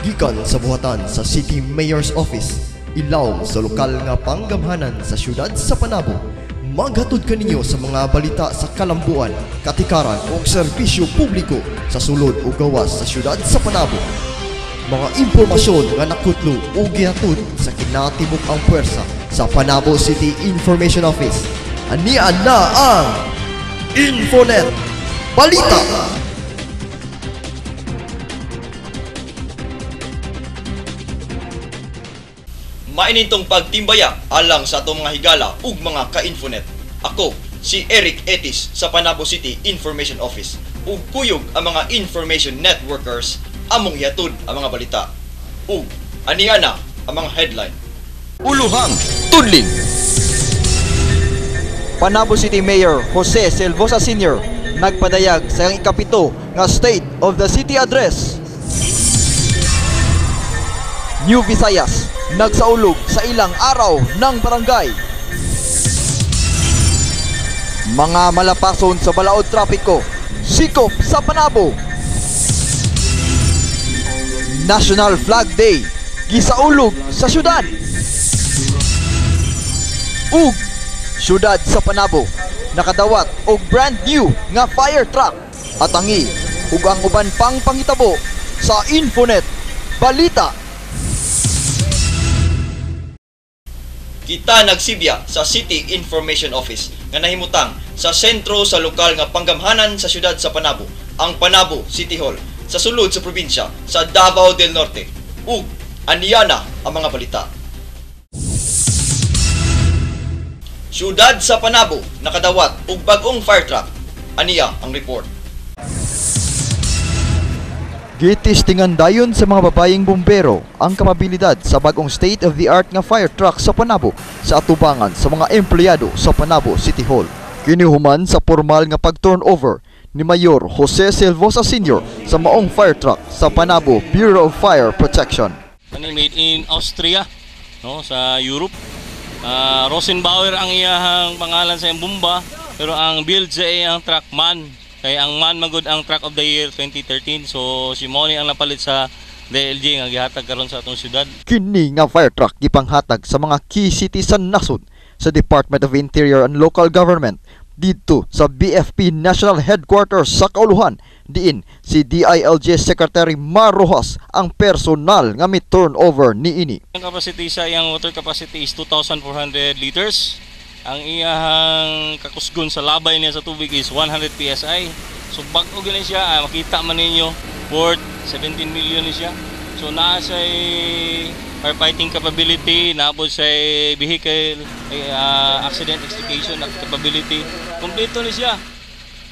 Gikan sa buhatan sa City Mayor's Office, ilaw sa lokal nga panggamhanan sa syudad sa Panabo. Maghatod kaninyo sa mga balita sa kalambuan, katikaran o serbisyo publiko sa sulod o gawas sa syudad sa Panabo. Mga impormasyon nga nakutlo o gihatod sa kinatibuk ang puwersa sa Panabo City Information Office. Anian na ang Infonet Balita! Mainintong pagtimbaya alang sa atong mga higala ug mga ka-Infonet. Ako, si Eric Etis sa Panabo City Information Office. Ug kuyog ang mga information networkers among ihatod ang mga balita. Ug aniana ang mga headline. Uluhang Tudling. Panabo City Mayor Jose Silvosa Sr. nagpadayag sa ikapito nga State of the City Address. New Visayas nagsaulog sa ilang araw ng barangay. Mga malapason sa balaod trapiko, sikop sa Panabo. National Flag Day, gisaulog sa syudad. Ug syudad sa Panabo nakadawat og brand new nga fire truck. Atangi ug ang uban pang pangitabo sa Infonet Balita. Kita nagsibya sa City Information Office nga nahimutang sa sentro sa lokal nga panggamhanan sa syudad sa Panabo, ang Panabo City Hall sa sulod sa probinsya sa Davao del Norte. Ug aniana ang mga balita. Syudad sa Panabo nakadawat og bag-ong fire truck. Aniya ang report. Gitistingan dayon sa mga babayeng bumbero ang kapabilidad sa bagong state-of-the-art nga fire truck sa Panabo sa atubangan sa mga empleyado sa Panabo City Hall. Kinihuman sa formal nga pag-turnover ni Mayor Jose Silvosa Sr. sa maong fire truck sa Panabo Bureau of Fire Protection. Made in Austria, no, sa Europe. Rosenbauer ang iyang pangalan sa iyang bomba, pero ang build sa iyang truck man. Kaya ang man magud ang Truck of the Year 2013. So si Moni ang napalit sa DLG nga gihatag karon sa atong syudad. Kini nga fire truck gipanghatag sa mga key cities sa nasod sa Department of Interior and Local Government dito sa BFP National Headquarters sa Kauluhan. Diin si DILG Secretary Mar Rojas ang personal nga may turnover niini. Ang capacity sa iyang water capacity is 2,400 liters. Ang iyang kakusgon sa labay niya sa tubig is 100 PSI. So bag-o gani siya, makita man ninyo, worth 17 million ni siya. So naa sa firefighting capability, naabot sa vehicle accident extrication capability. Kompleto ni siya.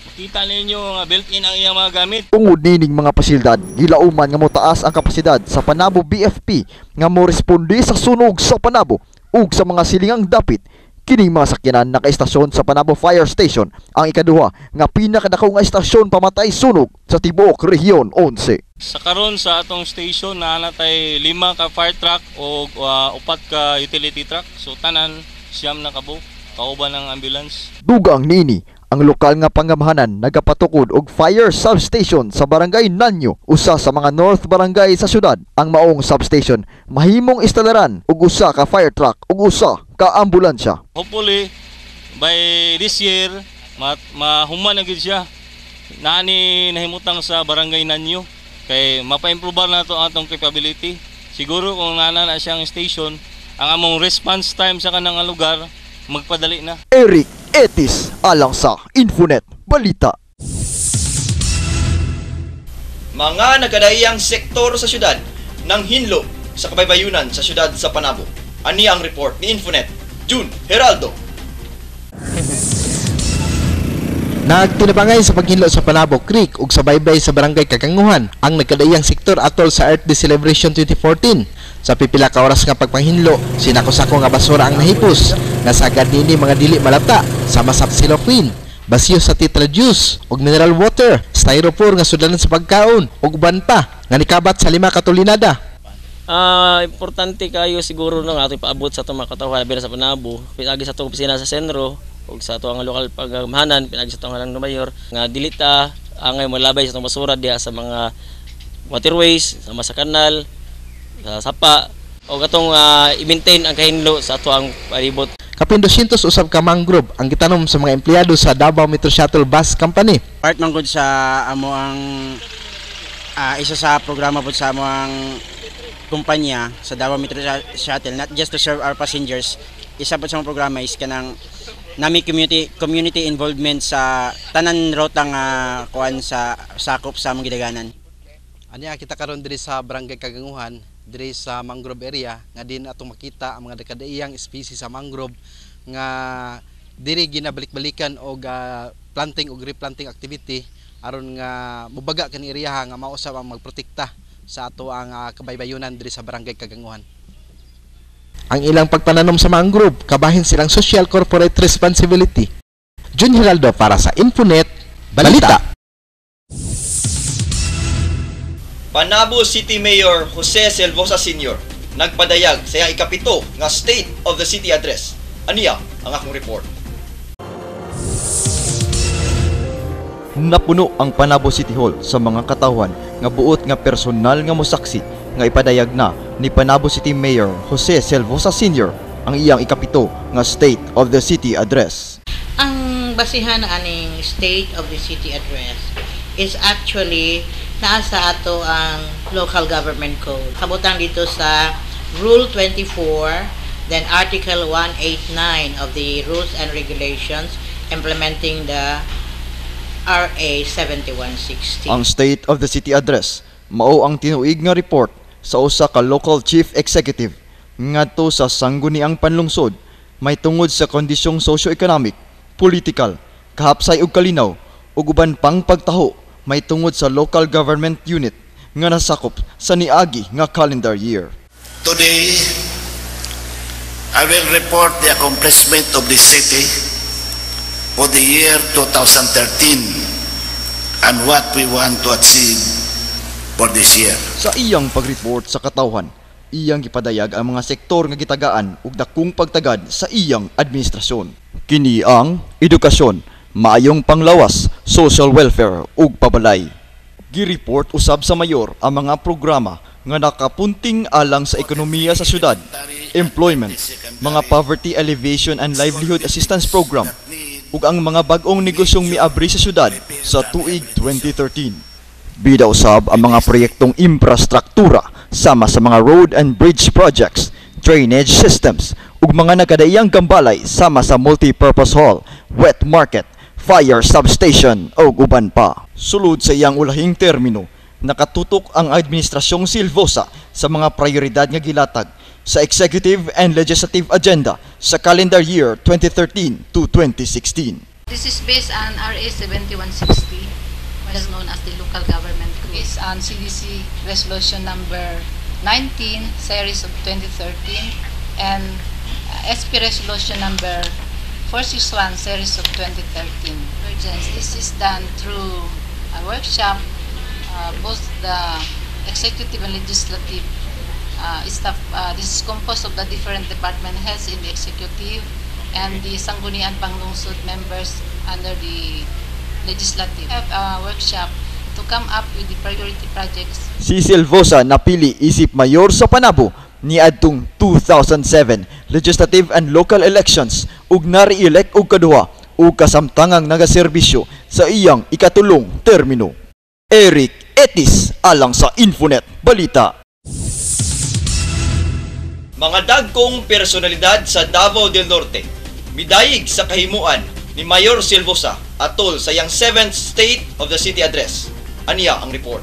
Makita ninyo nga built-in ang iyang mga gamit. Tungod nining mga pasilidad, gilauman nga motaas ang kapasidad sa Panabo BFP nga mo responde sa sunog sa Panabo ug sa mga silingang dapit. Kining mga sakyanan naka-estasyon sa Panabo Fire Station ang ikaduha nga pinakadako nga estasyon pamatay sunog sa tibuok Rehiyon 11. Sa karon sa atong station na natay 5 ka fire truck o 4 ka utility truck. So tanan siyam na kabo kauban ng ambulance. Dugang nini ang lokal nga panggamhanan nagapatukod og fire substation sa Barangay Nanyo, usa sa mga north barangay sa syudad. Ang maong substation mahimong instalaran og usa ka fire truck ug usa ka ambulansya. Hopefully by this year mahuman na gid siya. Nani nahimutang sa Barangay Nanyo kay mapa-improve na to ang atong capability. Siguro kung nana na siyang station, ang among response time sa kanang lugar magpadali na. Eric Etis alang sa Infonet Balita. Mga nagadayang sektor sa syudad nang hinlo sa kabaybayunan sa syudad sa Panabo. Ani ang report ni Infonet, June Heraldo. Nagtinabangay sa paghinlo sa Panabo Creek ug sa baybay sa Barangay Kakanguhan ang nagkadayang sektor atol sa Earth Day Celebration 2014. Sa pipila ka oras nga pagpanghinlo, sinako-sako nga basura ang nahipos, nasagad nini mga dili malata, sama sa siloquine, basyo sa tetra juice ug mineral water, styrofoam nga sudalan sa pagkaon ug uban pa nga nikabat sa 5 ka tulinada. Importante kayo siguro nang ato ipaabot sa itong mga katawhan sa Panabo, pinagi sa itong opisina sa sentro ug sa itong lokal paggamhanan, pinagi sa itong halang mayor nga dilita angay malabay sa itong basura diha sa mga waterways, sama sa kanal, sa sapa o katong i-maintain ang kahinlo sa ato ang palibot. Kapin 200 usab ka mangrove ang gitanom sa mga empleyado sa Davao Metro Shuttle Bus Company. Part man gud sa amo ang isa sa programa po sa amo ang kumpanya sa Davao Metro Shuttle, not just to serve our passengers. Isa po sa mga programa is kanang nami community involvement sa tanan rota nga kuan sa sakop sa among gidaganan. Anya kita karon diri sa Barangay Kaganguhan, diri sa mangrove area nga din atong makita ang mga kadaiyang species sa mangrove nga diri ginabalik-balikan og planting og replanting activity aron nga mubaga kani area nga mausab ang magprotekta sa ato ang kabaybayunan diri sa Barangay Kaganguhan. Ang ilang pagpananom sa mangrove kabahin silang social corporate responsibility. Jun Hiraldo para sa Infonet Balita. Panabo City Mayor Jose Selvosa Sr. nagpadayag sa iyang ikapito nga State of the City Address. Aniya ang akong report. Napuno ang Panabo City Hall sa mga katawhan nga buot nga personal nga mosaksi nga ipadayag na ni Panabo City Mayor Jose Selvosa Sr. ang iyang ikapito nga State of the City Address. Ang basihan aning State of the City Address is actually nasa ato ang Local Government Code. Kabutang dito sa Rule 24, then Article 189 of the Rules and Regulations implementing the RA 7160. Ang State of the City Address mao ang tinuig nga report sa usa ka local chief executive ngadto sa sangguniang panlungsod may tungod sa kondisyong socio-economic, political, kahapsay ug kalinaw ug uban pang pagtaho may tungod sa local government unit nga nasakop sa niagi nga calendar year. Today, I will report the accomplishment of the city for the year 2013 and what we want to achieve for this year. Sa iyang pag-report sa katawhan, iyang gipadayag ang mga sektor nga gitagaan ug dakong pagtagad sa iyang administrasyon. Kini ang edukasyon, maayong panglawas, social welfare ug pabalay. Gireport usab sa mayor ang mga programa nga nakapunting alang sa ekonomiya sa syudad, employment, mga poverty alleviation and livelihood assistance program ug ang mga bag-ong negosyong miabri sa syudad sa tuig 2013. Bida usab ang mga proyektong infrastruktura sama sa mga road and bridge projects, drainage systems ug mga nakadaiyang gambalay sama sa multi-purpose hall, wet market, fire substation o uban pa. Sulod sa iyang ulahing termino, nakatutok ang Administrasyong Selvosa sa mga prioridad nga gilatag sa executive and legislative agenda sa calendar year 2013 to 2016. This is based on RA 7160, what is known as the Local Government Code. Based on CDC Resolution number 19, series of 2013, and SP Resolution number 461, series of 2013. This is done through a workshop, both the executive and legislative staff. This is composed of the different department heads in the executive and the Sangguniang Panglungsod members under the legislative. We have a workshop to come up with the priority projects. Si Selvosa napili isip mayor sa Panabo ni adtong 2007 legislative and local elections ug na-re-elect og kaduha ug kasamtangang nagaserbisyo sa iyang ikatulong termino. Eric Etis alang sa Infonet Balita. Mga dagkong personalidad sa Davao del Norte midayig sa kahimuan ni Mayor Selvosa atol sa iyang 7th State of the City Address. Aniya ang report.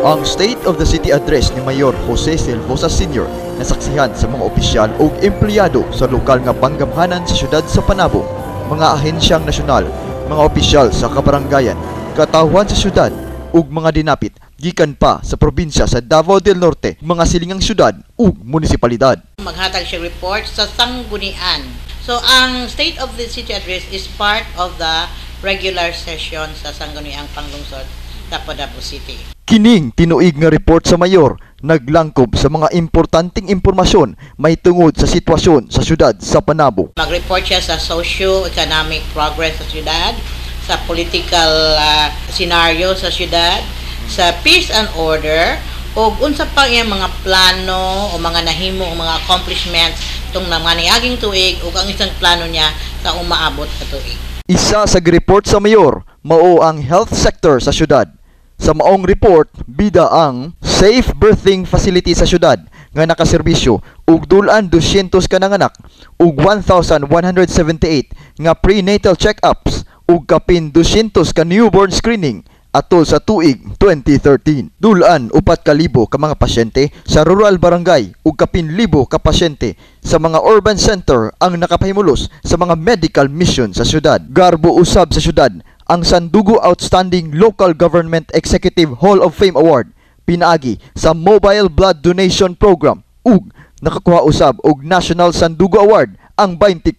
Ang State of the City Address ni Mayor Jose Selvosa Sr. nasaksihan sa mga opisyal ug empleyado sa lokal nga panggamhanan sa syudad sa Panabo, mga ahensyang nasyonal, mga opisyal sa kabaranggayan, katawhan sa syudad ug mga dinapit gikan pa sa probinsya sa Davao del Norte, mga silingang syudad ug munisipalidad. Maghatag siya report sa sanggunian. So ang State of the City Address is part of the regular session sa Sangguniang Panglungsod sa Panabo City. Kining tinuig nga report sa mayor naglangkob sa mga importanteng impormasyon may tungod sa sitwasyon sa syudad sa Panabo. Mag-report siya sa socio-economic progress sa syudad, sa political scenario sa syudad, sa peace and order o unsa pa iyang mga plano o mga nahimo o mga accomplishments tong mga niaging tuig o ang isang plano niya sa umaabot sa tuig. Isa sa report sa mayor mao ang health sector sa syudad. Sa maong report, bida ang safe birthing facility sa syudad nga nakaserbisyo ug dulan 200 ka nanganak ug 1,178 nga prenatal check-ups ug kapin 200 ka newborn screening atol sa tuig 2013. Dulan 4,000 ka mga pasyente sa rural barangay ug kapin 1,000 ka pasyente sa mga urban center ang nakapahimulos sa mga medical mission sa syudad. Garbo usab sa syudad ang Sandugo Outstanding Local Government Executive Hall of Fame Award pinaagi sa Mobile Blood Donation Program ug nakakuha usab og National Sandugo Award ang 24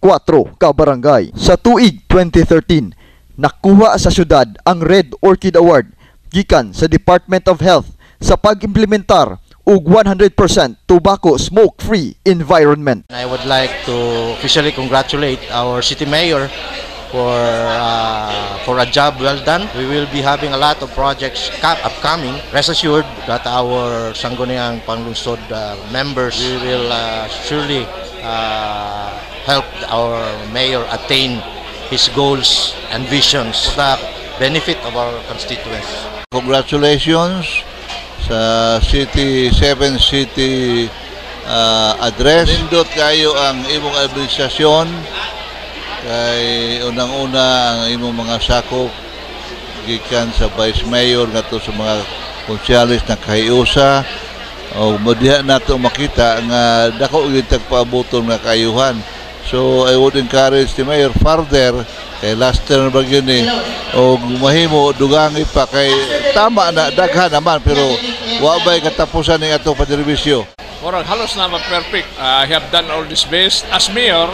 ka barangay. Sa tuig 2013, nakuha sa syudad ang Red Orchid Award gikan sa Department of Health sa pag-implementar og 100% tobacco smoke-free environment. I would like to officially congratulate our city mayor for a job well done. We will be having a lot of projects upcoming. Rest assured that our Sangguniang Panglungsod members will surely help our mayor attain his goals and visions for the benefit of our constituents. Congratulations sa City 7 City address. Nindot kayo ang imong administrasyon. Kay unang-una ang imong mga sakop gikan sa Vice Mayor ngadto sa mga konsyalis na kahiusa o madiha nato makita nga dako gyud tagpaaboton nga kayuhan. So I would encourage the Mayor further kay last term ba gyud ni o mahimo dugangi pa kay tama na daghan naman pero wa bay katapusan ning ato pagserbisyo. Murag halos na ma-perfect. I have done all this best as mayor.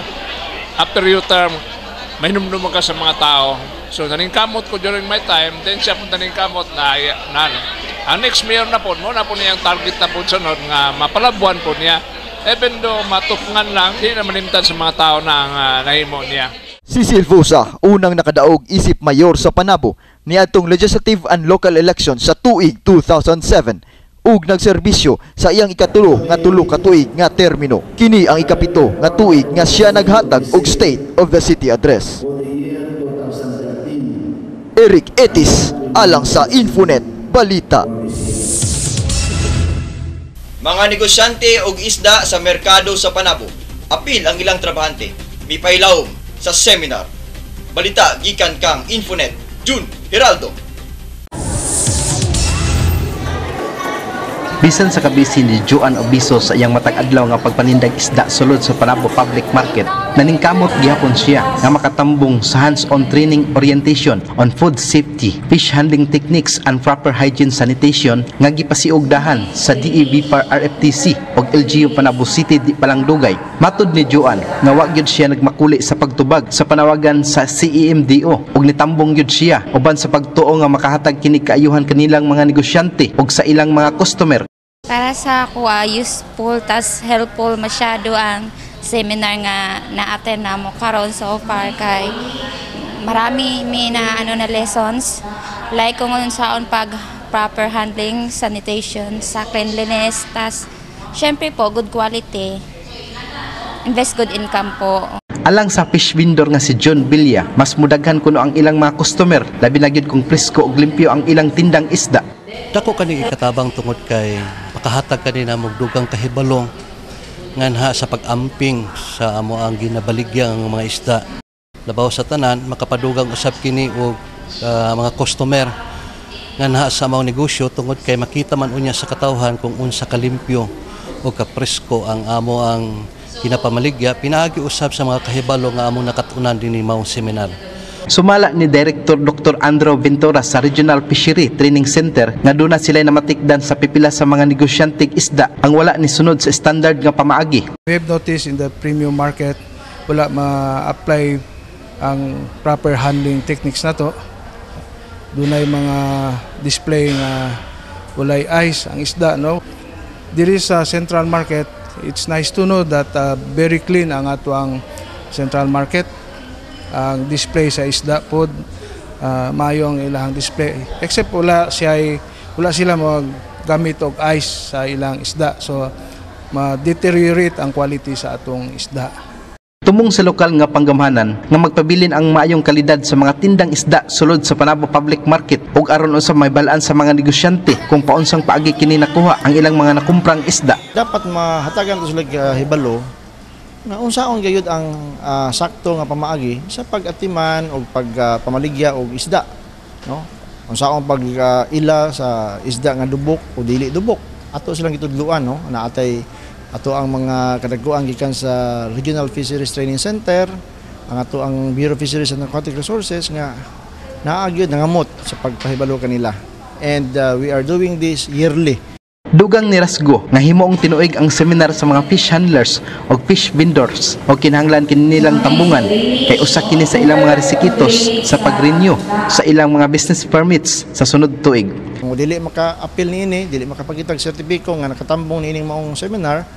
After your term, mahinumdum ka sa mga tao. So, naningkamot ko during my time, then siya po naningkamot na ang next mayor na po, mo na po niyang target na po sunod nga mapalabuan po niya. Even though matupngan lang, hindi na manimtan sa mga tao na ang nahimo niya. Si Silvosa, unang nakadaog isip mayor sa Panabo niadtong legislative and local elections sa tuig 2007. Ug nagserbisyo sa iyang ikatulo nga tulo ka tuig nga termino. Kini ang ikapito nga tuig nga siya naghatag og State of the City Address. Eric Etis, alang sa Infonet Balita. Mga negosyante og isda sa merkado sa Panabo, apil ang ilang trabahante, mipailawom sa seminar. Balita gikan kang Infonet, June Heraldo. Bisan sa kabisi ni Joan Obiso sa iyang matag adlaw nga pagpanindag isda sulod sa Panabo Public Market, naningkamot gihapon siya nga makatambong sa hands-on training orientation on food safety, fish handling techniques and proper hygiene sanitation nga gipasiugdahan sa DEVPAR RFTC ug LGU Panabo City di Palangdugay. Matud ni Joan nga wa gyud siya nagmakuli sa pagtubag sa panawagan sa CEMDO ug nitambong gyud siya uban sa pagtuo nga makahatag kini kaayuhan kanilang mga negosyante ug sa ilang mga customer. Para sa ako, useful tas helpful masyado ang seminar nga na-attend na mo karon so far kay marami may na lessons like kung saon pag proper handling, sanitation, sa cleanliness, tas syempre po good quality, invest good income po. Alang sa fish vendor nga si John Villa, mas mudaghan kuno ang ilang mga customer, labi na gyud kung presko ug limpyo ang ilang tindang isda. Dako kani ikatabang tungod kay makahatag kanina og dugang kahibalong nganha sa pag-amping sa amo ang ginabaligya ang mga isda. Labaw sa tanan makapadugang usab kini og mga customer nganha sa mga negosyo tungod kay makita man unya sa katawhan kung unsa kalimpyo o kapresko ang amo ang kinapamaligya. Pinaagi usab sa mga kahibalo nga amo nakatunan dinhi mao seminar. Sumala ni Director Dr. Andrew Ventura sa Regional Fishery Training Center nga doon na sila namatikdan sa pipila sa mga negosyanteng isda ang wala ni sunod sa standard nga pamaagi. We have noticed in the premium market wala ma-apply ang proper handling techniques na to. Doon ay mga display nga walay ice ang isda, no? Diri sa central market, it's nice to know that very clean ang ato ang central market. Ang display sa isda pod maayo ang ilang display except wala siya wala sila gamit og ice sa ilang isda, so ma-deteriorate ang quality sa atong isda. Tumong sa lokal nga panggamhanan nga magpabilin ang maayong kalidad sa mga tindang isda sulod sa Panabo Public Market ug aron usab may balaan sa mga negosyante kung paunsang paagi kini nakuha ang ilang mga nakumprang isda. Dapat mahatagan to sila hibalo nga unsaon gayud ang sakto nga pamaagi sa pag-atiman o pagpamaligya og isda, no? Unsaon pag ila sa isda nga dubok o dili dubok. Ato silang gitudluan, no? Naatay ato ang mga kadagkuan gikan sa Regional Fisheries Training Center, ang ato ang Bureau of Fisheries and Aquatic Resources nga naagyod nangamot sa pagpahibalo kanila. And we are doing this yearly. Dugang ni Rasgo nga himuong tinuig ang seminar sa mga fish handlers o fish vendors o kinahanglan kini nilang tambungan kay usa kini sa ilang mga resikitos sa pag-renew sa ilang mga business permits sa sunod tuig. Kung dili maka-appeal niini, dili makapakita og sertipiko nga nakatambong niining maong seminar,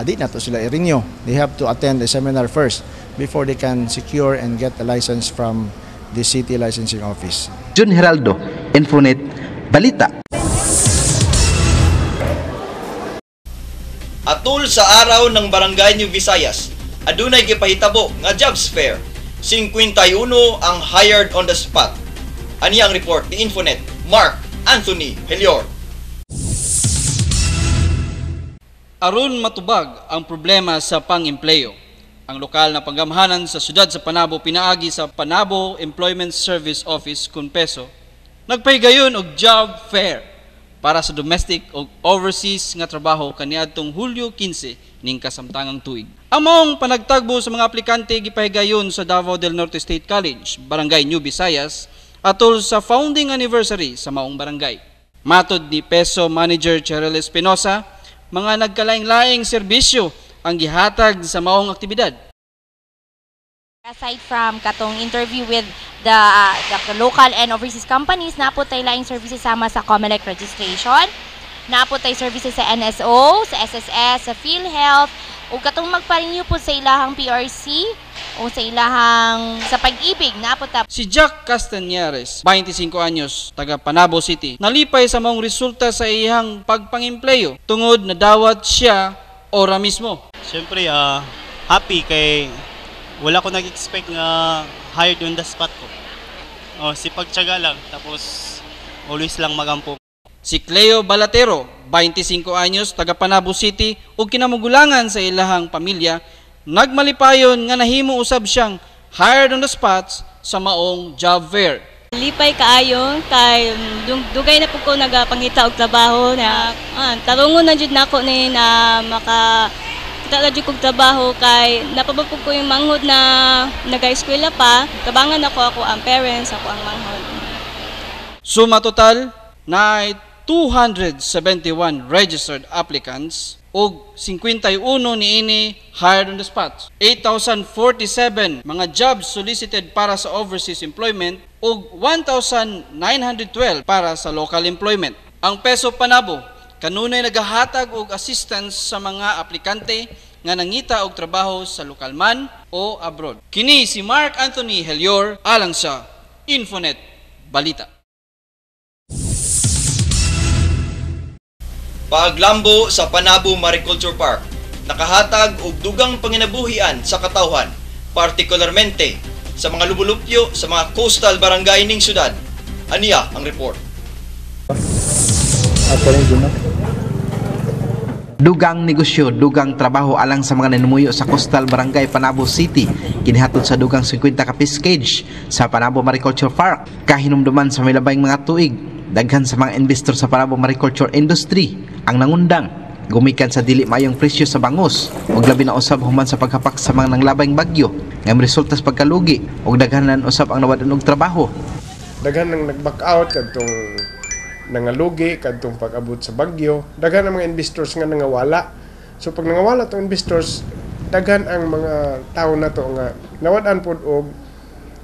di na to sila i-renew. They have to attend the seminar first before they can secure and get a license from the City Licensing Office. Jun Heraldo, Infonet, Balita. Atul sa araw ng Barangay New Visayas, adunay gipahitabo nga jobs fair. 51 ang hired on the spot. Ani ang report ni Infonet, Mark Anthony Helior. Aron matubag ang problema sa pang-empleyo, ang lokal na panggamhanan sa siyudad sa Panabo pinaagi sa Panabo Employment Service Office Kunpeso, nagpahigayon og job fair para sa domestic o overseas nga trabaho kaniadtong Hulyo 15 ning kasamtangang tuig. Ang maong panagtagbo sa mga aplikante gipahigayon sa Davao del Norte State College, Barangay New Visayas, atol sa founding anniversary sa maong barangay. Matod ni Peso Manager Cheryl Espinosa, mga nagkalaing-laing serbisyo ang gihatag sa maong aktibidad. Aside from katong interview with the local and overseas companies, napo tay laing services sama sa COMELEC registration, napo tay services sa NSO, sa SSS, sa PhilHealth, o katong magpa-renew po sa ilahang PRC o sa ilahang sa pag-ibig, napo ta. Si Jack Castañares, 25 anyos, taga Panabo City, nalipay sa maong resulta sa iyang pagpangempleyo tungod na dawat siya ora mismo. Siyempre, happy kay wala ko nag-expect nga hired on the spot ko. Sipagtyaga lang, tapos always lang magampo. Si Cleo Balatero, 25 anyos, taga Panabo City, ug kinamugulangan sa ilahang pamilya, nagmalipayon nga nahimo usab siyang hired on the spots sa maong job fair. Lipay kaayo kay dugay na po ko nagapangita og trabaho na tarungon na jud nako ni na maka kita na jud kog trabaho kay napabapog ko yung manghod na naga-eskwela pa, tabangan ako ang parents, ako ang manghod. Suma total na 271 registered applicants ug 51 niini hired on the spot. 8,047 mga jobs solicited para sa overseas employment ug 1,912 para sa local employment. Ang Peso Panabo kanunay nagahatag og assistance sa mga aplikante nga nangita og trabaho sa lokal man o abroad. Kini si Mark Anthony Helior alang sa Infonet Balita. Paaglambo sa Panabo Mariculture Park, nakahatag og dugang panginabuhian sa katawhan, partikularmente sa mga lubulupyo sa mga coastal barangay ning syudad. Aniya ang report. Dugang negosyo, dugang trabaho alang sa mga nanumuyo sa coastal barangay Panabo City, kinihatod sa dugang 50 ka fish cage sa Panabo Mariculture Park. Kahinumduman sa may labayng mga tuig, daghan sa mga investor sa Panabo Mariculture Industry ang nangundang gumikan sa dili mayong presyo sa bangus ug labi na usab human sa paghapak sa mga nanglabayng bagyo nga resulta sa pagkalugi ug daghanan usab ang nawadan og trabaho. Daghan nang nag-back out kadtong nangalugi kadtong pag-abot sa bagyo, daghan ang mga investors nga nangawala. So pag nangawala tong investors, daghan ang mga tao na to nga nawadan pod og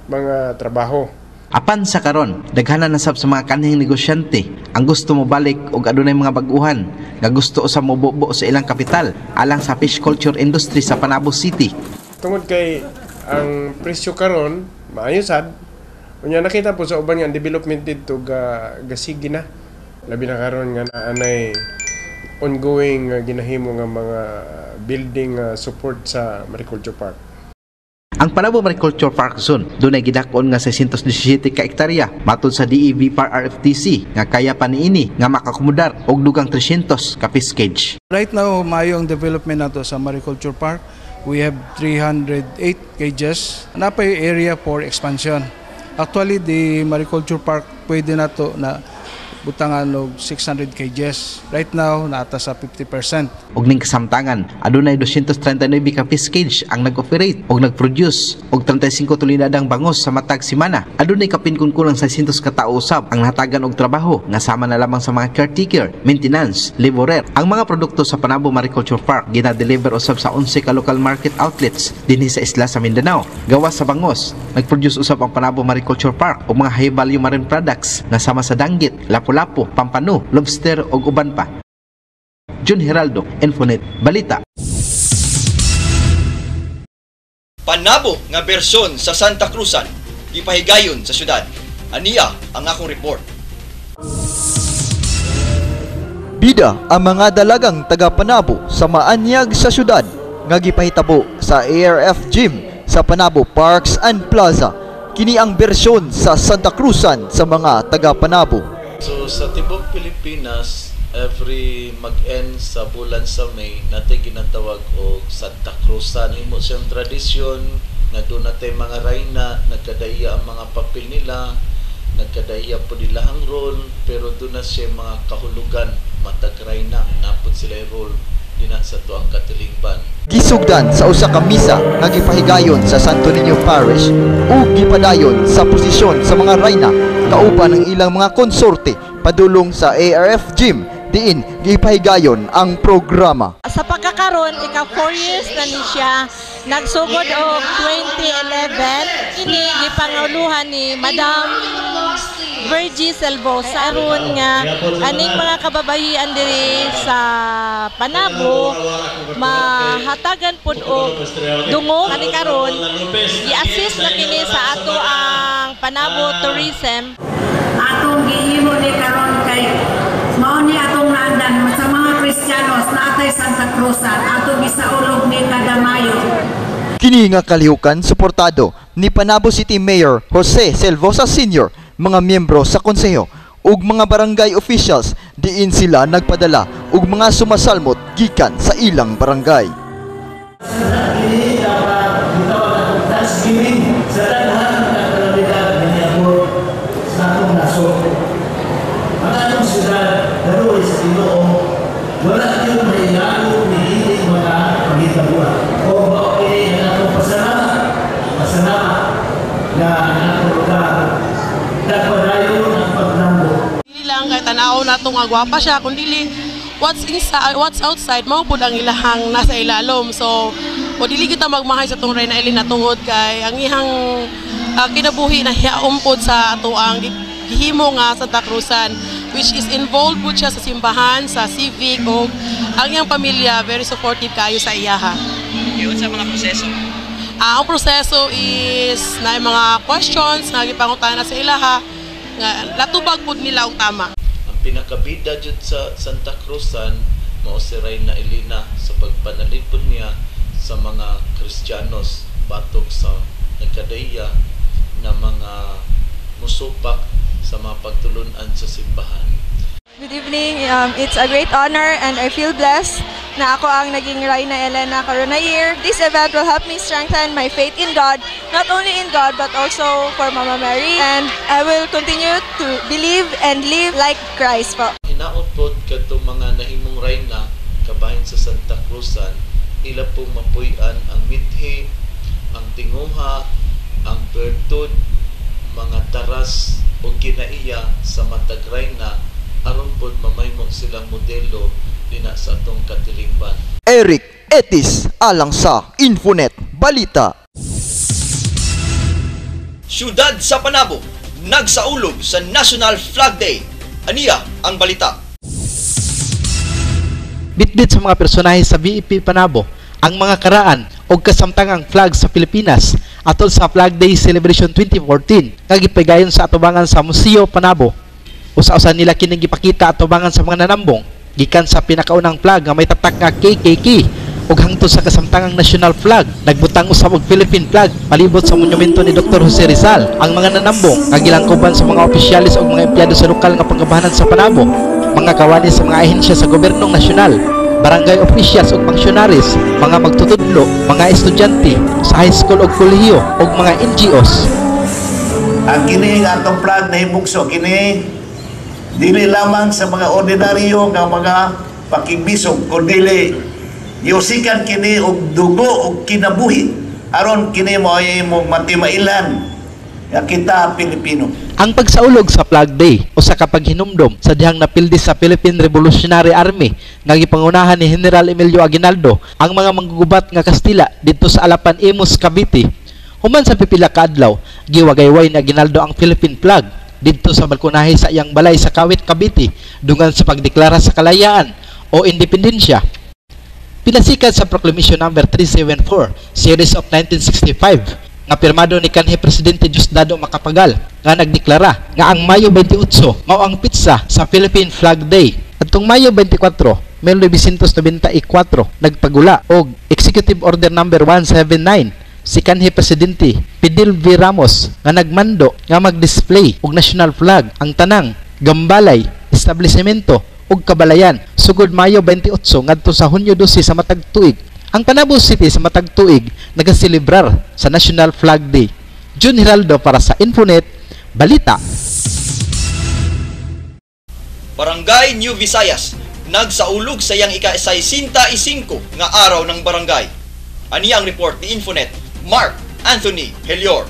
mga trabaho. Apan sa karon, daghanan na sab sa mga kanhing negosyante ang gusto mo balik og adunay mga bag-uhan nga gusto usab mo bubo sa ilang kapital alang sa fish culture industry sa Panabo City. Tungod kay ang presyo karon maayo sad, unya nakita po sa uban nga development dito gasigi na. Labi na karon nga naanay ongoing ginahimo nga mga building support sa Mariculture Park. Ang Panabo Mariculture Park Zone dunay gidakon nga 617 ka hektarya matud sa DEV par RFTC nga kaya pa niini nga makakomodar og dugang 300 ka fish cage. Right now, maayong development nato sa Mariculture Park. We have 308 cages. Napay area for expansion. Actually, the Mariculture Park pwede nato na butangan og 600 cages. Right now, naata sa 50%. Og ning kasamtangan, adunay 239 ka fish cage ang nag-operate og nag-produce og 35 tulinadang bangos sa matag semana. Adunay kapin kulang 600 ka tawo usab ang nahatagan og trabaho nga sama na lamang sa mga caretaker, maintenance, laborer. Ang mga produkto sa Panabo Mariculture Park gina-deliver usab sa 11 ka local market outlets dinhi sa isla sa Mindanao. Gawas sa bangos, nag-produce usab ang Panabo Mariculture Park og mga high value marine products nga sama sa danggit, lapu-lapu, pampano, lobster ug uban pa. John Heraldo, Infonet, Balita. Panabo nga bersyon sa Santa Cruzan, ipahigayon sa syudad. Aniya ang akong report. Bida ang mga dalagang taga Panabo sa maanyag sa syudad nga gipahitabo sa ARF Gym sa Panabo Parks and Plaza. Kini ang bersyon sa Santa Cruzan sa mga taga Panabo. So sa tibok Pilipinas, every mag-end sa bulan sa May natin ginatawag og Santa Cruzan. Imo siyang tradisyon nga doon natin mga rayna, nagkadaiya ang mga papel nila, nagkadaiya po nila ang role, pero doon na siya mga kahulugan, matag rayna, napod sila yung role dina sa tuang katilingban. Gisugdan sa usa ka misa nga gipahigayon sa Santo Niño Parish ug gipadayon sa posisyon sa mga rayna kauban ng ilang mga konsorte padulong sa ARF Gym diin gipahigayon ang programa. Sa pagkakaroon, ika 4 years na ni siya nagsugod og 2011 ini gipanguluhan ni Madam Virgie Selvosa aron nga aning mga kababaihan diri sa Panabo mahatagan pud og dungog ani karon i-assist na kini sa ato ang Panabo Tourism. Atong gihimo ni karon kay mao ni atong naandan sa mga Kristiyanos na atay Santa Cruzan atong gisaulog ni kada Mayo. Kini nga kalihukan suportado ni Panabo City Mayor Jose Selvosa Sr., mga miyembro sa konseho ug mga barangay officials diin sila nagpadala ug mga sumasalmot gikan sa ilang barangay. Sa daghan nga kalamidad niabot sa atong nasod. Ang atong siyudad daroy sa Ginoo wala gyud mahilalo ni dili mga pangitabuan. O mao kini ang atong pasalamat na atong lugar nagpadayon ang paglambo. Dili lang kay tanaw natong agwapa siya kundi what's inside, what's outside mao pud ang ilahang nasa ilalom. So o dili kita magmahay sa tong Reyna Elena tungod kay ang ihang kinabuhi na hiyaom pod sa ato ang gihimo nga Santa Cruzan, which is involved po siya sa simbahan, sa civic o ang iyang pamilya very supportive kayo sa iyaha. Yun sa mga proseso. Ang proseso is na mga questions na gipangutan na sa ilaha nga latubag pud nila og tama. Ang pinakabida jud sa Santa Cruzan mao si Reyna Elena sa pagpanalipod niya sa mga Kristiyanos batok sa nagkadaiya na mga musupak sa mga pagtulunan sa simbahan. Good evening. It's a great honor and I feel blessed na ako ang naging Reyna Elena karon na year. This event will help me strengthen my faith in God, not only in God but also for Mama Mary, and I will continue to believe and live like Christ po. Hinaot pod kadtong mga nahimong reyna kabahin sa Santa Cruzan, ila pong mapuy-an ang mithi, ang tinguha, ang pertud, mga taras o kinaiya sa matag reyna aron pod mamaymong silang modelo dina sa atong katilingban. Eric Etis alang sa Infonet Balita. Syudad sa Panabo nagsaulog sa National Flag Day. Aniya ang balita. Bitbit sa mga personahe sa BEP Panabo ang mga karaan o kasamtangang flag sa Pilipinas atol sa Flag Day Celebration 2014 nga gipigayon sa atubangan sa Museo Panabo. Usa-usa nila kining gipakita atubangan sa mga nanambong gikan sa pinakaunang flag nga may tatak nga KKK ug hangtod sa kasamtangang national flag. Nagbutang usab og Philippine flag palibot sa monumento ni Dr. Jose Rizal. Ang mga nanambong nga gilangkuban sa mga opisyalis ug mga empleyado sa lokal nga panggabahanan sa Panabo, mga kawani sa mga ahensya sa gobernong nasyonal, barangay officials ug funcionaries, mga magtutudlo, mga estudyante sa high school ug kolehiyo ug mga NGOs. Ang kini nga atong flag na himugso kini dili lamang sa mga ordinaryo nga mga pakigbisog kundi giusikan kini og dugo og kinabuhi aron kini moay mo matimailan nga kita Pilipino. Ang pagsaulog sa Flag Day usa ka paghinumdom sa dihang napildi sa Philippine Revolutionary Army nga gipangunahan ni General Emilio Aguinaldo ang mga manggugubat nga Kastila didto sa Alapan Imus, Cavite. Human sa pipila ka adlaw, giwagayway ni Aguinaldo ang Philippine flag didto sa balkonahe sa iyang balay sa Kawit, Cavite dungan sa pagdeklara sa kalayaan o independensya. Pinasikat sa Proclamation No. 374 Series of 1965 nga pirmado ni kanhi Presidente Diosdado Macapagal nga nagdeklara nga ang Mayo 28 mao ang pitsa sa Philippine Flag Day. Adtong Mayo 24, 1994 nagpagula og Executive Order No. 179 si kanhi Presidente Fidel V. Ramos nga nagmando nga mag-display og national flag ang tanang gambalay, establishmento ug kabalayan sugod Mayo 28 ngadto sa Hunyo 12 sa matag tuig. Ang Panabo City sa matag tuig nagaselebrar sa National Flag Day. Jun Hiraldo para sa Infonet Balita. Barangay New Visayas nagsaulog sa iyang ika-65 nga araw ng barangay. Ani ang report ni Infonet Mark Anthony Helior.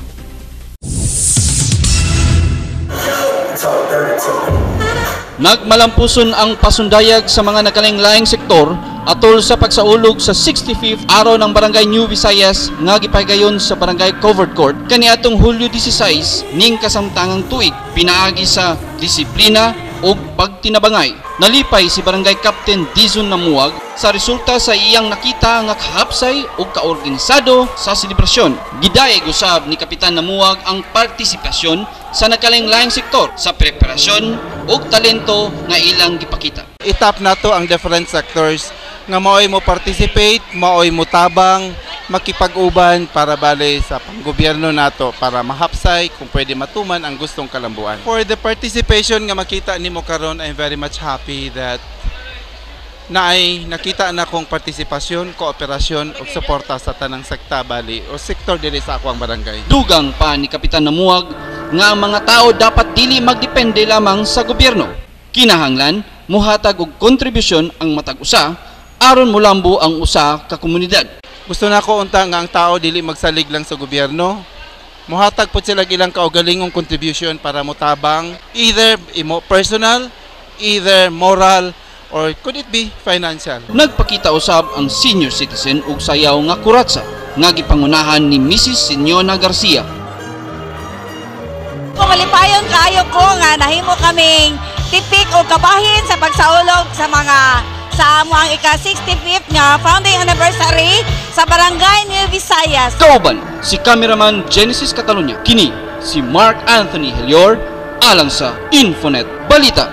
Nagmalampuson ang pasundayag sa mga nagkalaing-laing sektor atol sa pagsaulog sa 65th araw ng Barangay New Visayas nga gipagayon sa Barangay Covered Court kaniadtong Hulyo 16 ning kasamtangang tuig pinaagi sa disiplina ug pagtinabangay. Nalipay si Barangay Captain Dizon Namuag sa resulta sa iyang nakita nga kahapsay ug kaorganisado sa selebrasyon. Gidayeg usab ni Kapitan Namuag ang partisipasyon sa nagkalaing-laing sektor sa preparasyon ug talento nga ilang gipakita. Itap nato ang different sectors nga maoy mo participate, maoy mo tabang, makipag-uban para bali sa panggobyerno nato para mahapsay kung pwede matuman ang gustong kalambuan. For the participation nga makita nimo karon, I'm very much happy that nakita na kong partisipasyon, kooperasyon ug suporta sa tanang sekta bali o sektor diri sa akong barangay. Dugang pa ni Kapitan Namuag nga ang mga tao dapat dili magdepende lamang sa gobyerno. Kinahanglan muhatag og kontribusyon ang matag usa aron molambo ang usa ka komunidad. Gusto na ko unta nga ang tao dili magsalig lang sa gobyerno. Muhatag po sila ilang kaugalingong contribution para motabang either personal, either moral, or could it be financial. Nagpakita usab ang senior citizen ug sayaw nga kuratsa nga gipangunahan ni Mrs. Sinyona Garcia. Malipayon kaayo ko nga nahimo kaming tipik o kabahin sa pagsaulog sa mga sa amo ang ika-65th nga founding anniversary sa Barangay New Visayas. Kauban si cameraman Genesis Catalunya. Kini si Mark Anthony Helior alang sa Infonet Balita.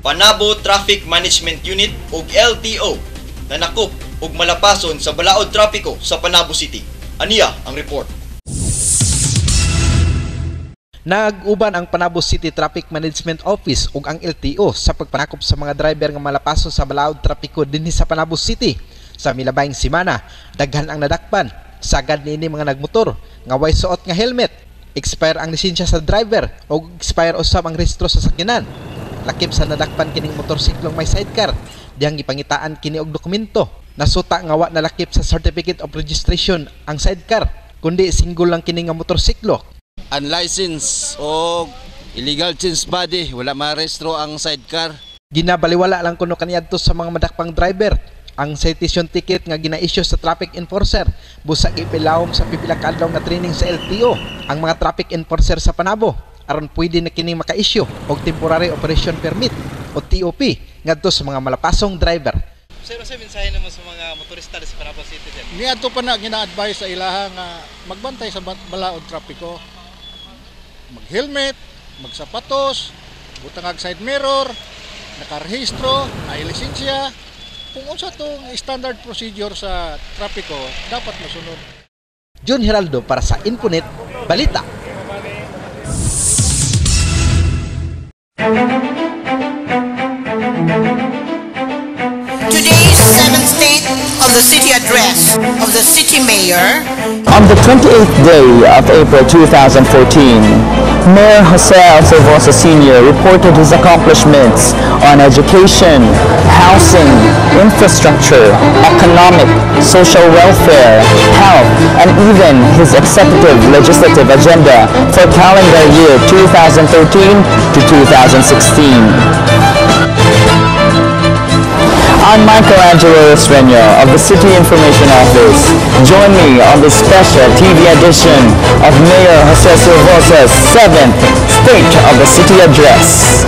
Panabo Traffic Management Unit ug LTO nanakop ug malapason sa balaod trapiko sa Panabo City. Aniya ang report. Nag-uban ang Panabo City Traffic Management Office ug ang LTO sa pagpanakop sa mga driver nga malapason sa balaod trapiko dinhi sa Panabo City. Sa milabayng semana, daghan ang nadakpan. Sagad niini mga nagmotor nga way suot nga helmet. Expire ang lisensya sa driver ug expire usab ang rehistro sa sakyanan. Lakip sa nadakpan kining motorsiklong may sidecar, dihang gipangitaan kini og dokumento. Nasuta nga wa nalakip sa certificate of registration ang sidecar, kundi single lang kini nga motorsiklo. Unlicensed o illegal change body, wala marehistro ang sidecar. Ginabaliwala lang kuno kaniadto sa mga madakpang driver ang citation ticket nga gina-issue sa traffic enforcer. Busa ipilawom sa pipila ka adlaw nga training sa LTO ang mga traffic enforcer sa Panabo aron pwede na kining maka-issue og temporary operation permit o TOP ngadto sa mga malapasong driver. Sir, sa mensahe naman sa mga motorista sa Panabo City din. Niadto pa na gina-advise sa ilaha nga magbantay sa balaod trapiko. Mag-helmet, magsapatos, butang side mirror, nakarehistro, na lisensya. Kung unsa tong standard procedure sa trapiko, dapat masunod. John Heraldo para sa Infonet Balita. Today's 7th State of the City Address of the City Mayor. On the 28th day of April 2014, Mayor Jose Alcevosa Sr. reported his accomplishments on education, housing, infrastructure, economic, social welfare, health, and even his executive legislative agenda for calendar year 2013 to 2016. I'm Michelangelo Estreno of the City Information Office. Join me on this special TV edition of Mayor Jose Silvosa's 7th State of the City Address.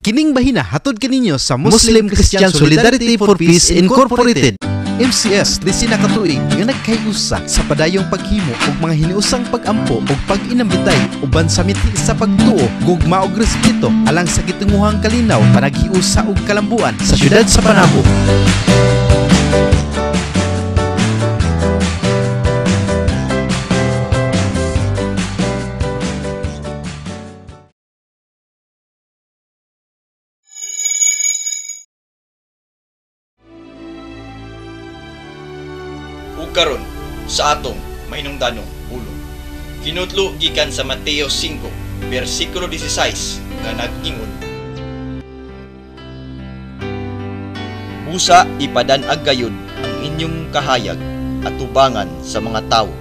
Kining bahina hatod kaninyo sa Muslim Christian Solidarity for Peace Incorporated. MCS di sinakatuig nga nagkayusa sa padayong paghimo og mga hiniusang pagampo og pag-inambitay uban sa miti sa pagtuo, gugma og respeto alang sa gitunguhang kalinaw panaghiusa og kalambuan sa syudad sa Panabo. Karon sa atong mahinungdanong ulo. Kinutlo gikan sa Mateo 5 bersikulo 16 nga nag-ingon: Busa ipadan-ag gayud ang inyong kahayag at tubangan sa mga tawo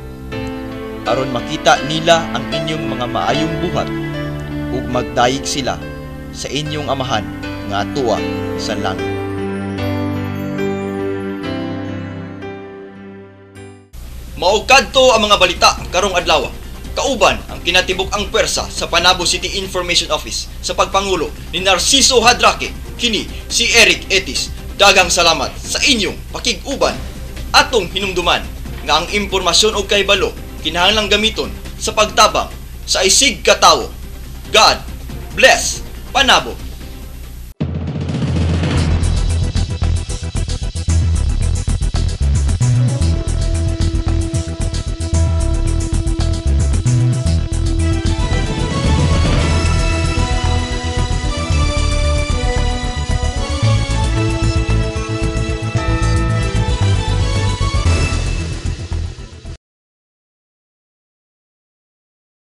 aron makita nila ang inyong mga maayong buhat ug magdayeg sila sa inyong amahan nga atuwa sa langit. Mao kadto ang mga balita karong adlaw. Kauban ang kinatibuk ang pwersa sa Panabo City Information Office sa pagpangulo ni Narciso Hadrake. Kini si Eric Etis. Dagang salamat sa inyong pakig-uban. Atong hinumduman nga ang impormasyon og kahibalo kinahanglang gamiton sa pagtabang sa isig katawo. God bless Panabo.